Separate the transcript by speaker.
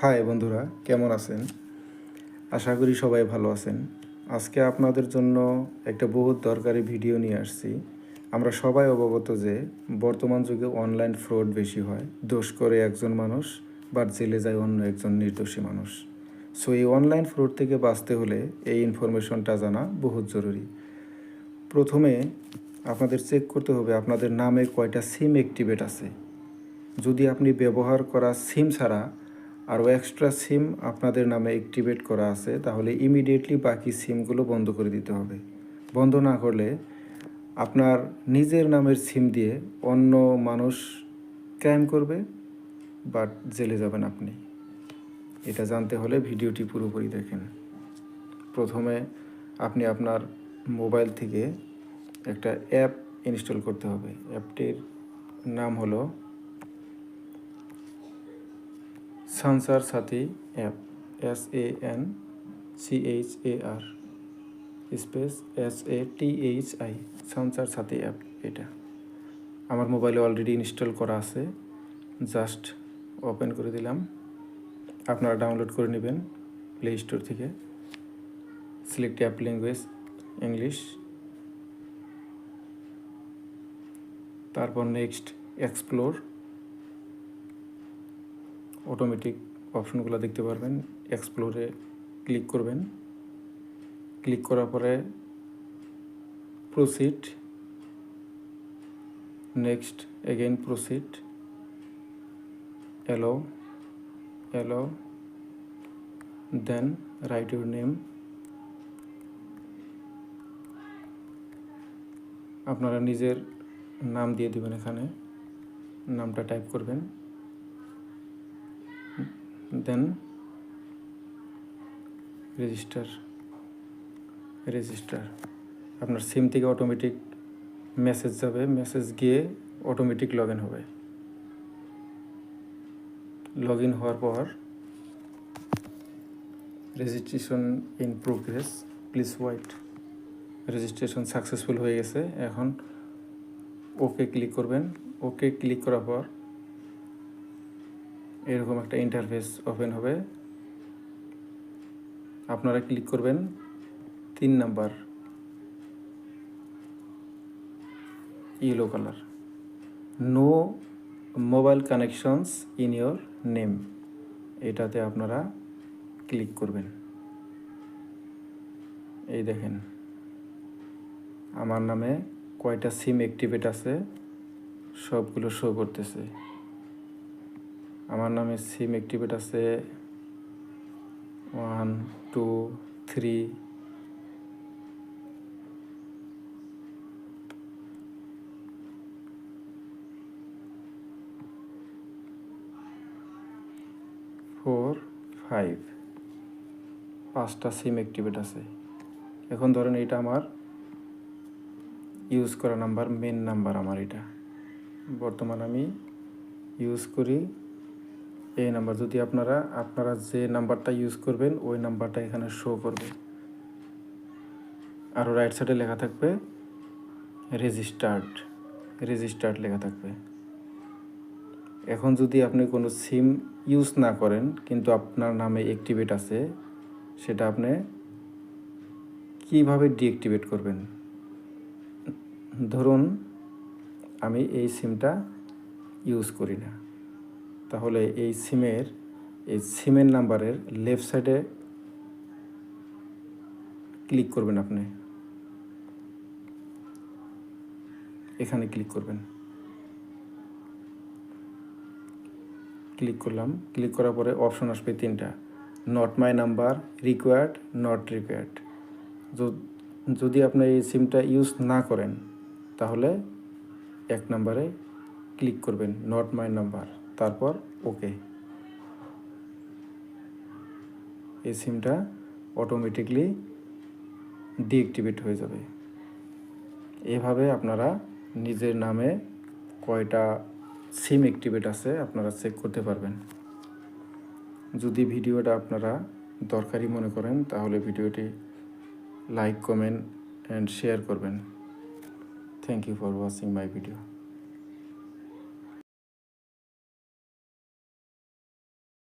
Speaker 1: High বন্ধুরা, কেমন আছেন? আশা করি সবাই ভালো আছেন। আজকে আপনাদের জন্য একটা বহুত দরকারি ভিডিও নিয়ে আসছি। আমরা সবাই অবগত যে বর্তমান যুগে অনলাইন ফ্রড বেশি হয়। দোষ করে একজন মানুষ, বাট জেলে যায় অন্য একজন নির্দোষী মানুষ। সো এই অনলাইন ফ্রড থেকে বাঁচতে হলে এই ইনফরমেশনটা জানা বহুত জরুরি। প্রথমে আপনাদের চেক করতে হবে আপনাদের নামে কয়টা সিম অ্যাক্টিভেট আছে। যদি আপনি ব্যবহার করা সিম ছাড়া আরও এক্সট্রা সিম আপনাদের নামে অ্যাক্টিভেট করা আছে, তাহলে ইমিডিয়েটলি বাকি সিমগুলো বন্ধ করে দিতে হবে। বন্ধ না করলে আপনার নিজের নামের সিম দিয়ে অন্য মানুষ ক্রাইম করবে, বাট জেলে যাবেন আপনি। এটা জানতে হলে ভিডিওটি পুরোপুরি দেখেন। প্রথমে আপনি আপনার মোবাইল থেকে একটা অ্যাপ ইনস্টল করতে হবে। অ্যাপটির নাম হলো সানসার সাথী অ্যাপ, SANCHAR স্পেস SATHI, সানসার সাথী অ্যাপ। এটা আমার মোবাইলে অলরেডি ইনস্টল করা আছে, জাস্ট ওপেন করে দিলাম। আপনারা ডাউনলোড করে নেবেন প্লে স্টোর থেকে। সিলেক্ট অ্যাপ ল্যাঙ্গুয়েজ ইংলিশ, তারপর নেক্সট এক্সপ্লোর। অটোমেটিক অপশনগুলো দেখতে পারবেন, এক্সপ্লোরে ক্লিক করবেন। ক্লিক করার পরে proceed, next again proceed, allow, then write your name. আপনারা নিজের নাম দিয়ে দেবেন, এখানে নামটা টাইপ করবেন। Then register. আপনার সিম থেকে অটোমেটিক মেসেজ যাবে, মেসেজ গিয়ে অটোমেটিক লগ ইন হবে। লগ ইন হওয়ার পর registration in progress, please wait. Registration successful হয়ে গেছে। এখন ওকে ক্লিক করবেন। ওকে ক্লিক করার পর এরকম একটা ইন্টারফেস ওপেন হবে। আপনারা ক্লিক করবেন 3 number yellow colour, no mobile connections in your name. এটাতে আপনারা ক্লিক করবেন। এই দেখেন আমার নামে কয়টা সিম অ্যাক্টিভেট আছে সবগুলো শো করতেছে। আমার নামে সিম অ্যাক্টিভেট আছে 1 2 3 4 5, 5টা সিম অ্যাক্টিভেট আছে। এখন ধরেন এটা আমার ইউজ করা নাম্বার, মেন নাম্বার আমার এটা বর্তমান আমি ইউজ করি এই নাম্বার। যদি আপনারা যে নাম্বারটা ইউজ করবেন ওই নাম্বারটা এখানে শো করবে। আরও রাইট সাইডে লেখা থাকবে রেজিস্টার্ড লেখা থাকবে। এখন যদি আপনি কোনো সিম ইউজ না করেন কিন্তু আপনার নামে অ্যাক্টিভেট আছে, সেটা আপনি কীভাবে ডিঅ্যাক্টিভেট করবেন? ধরুন আমি এই সিমটা ইউজ করি না, তাহলে এই সিমের নাম্বারের লেফট সাইডে ক্লিক করবেন। আপনি এখানে ক্লিক করবেন। ক্লিক করলাম। ক্লিক করার পরে অপশন আসবে 3টা, not my number, required, not required. যদি আপনি এই সিমটা ইউজ না করেন তাহলে 1 নাম্বারে ক্লিক করবেন, নট মাই নাম্বার, তারপর ওকে। এই সিমটা অটোমেটিকলি ডিঅ্যাক্টিভেট হয়ে যাবে। এভাবে আপনারা নিজের নামে কয়টা সিম অ্যাক্টিভেট আছে আপনারা চেক করতে পারবেন। যদি ভিডিওটা আপনারা দরকারি মনে করেন তাহলে ভিডিওটি লাইক, কমেন্ট অ্যান্ড শেয়ার করবেন। Thank you for watching my video.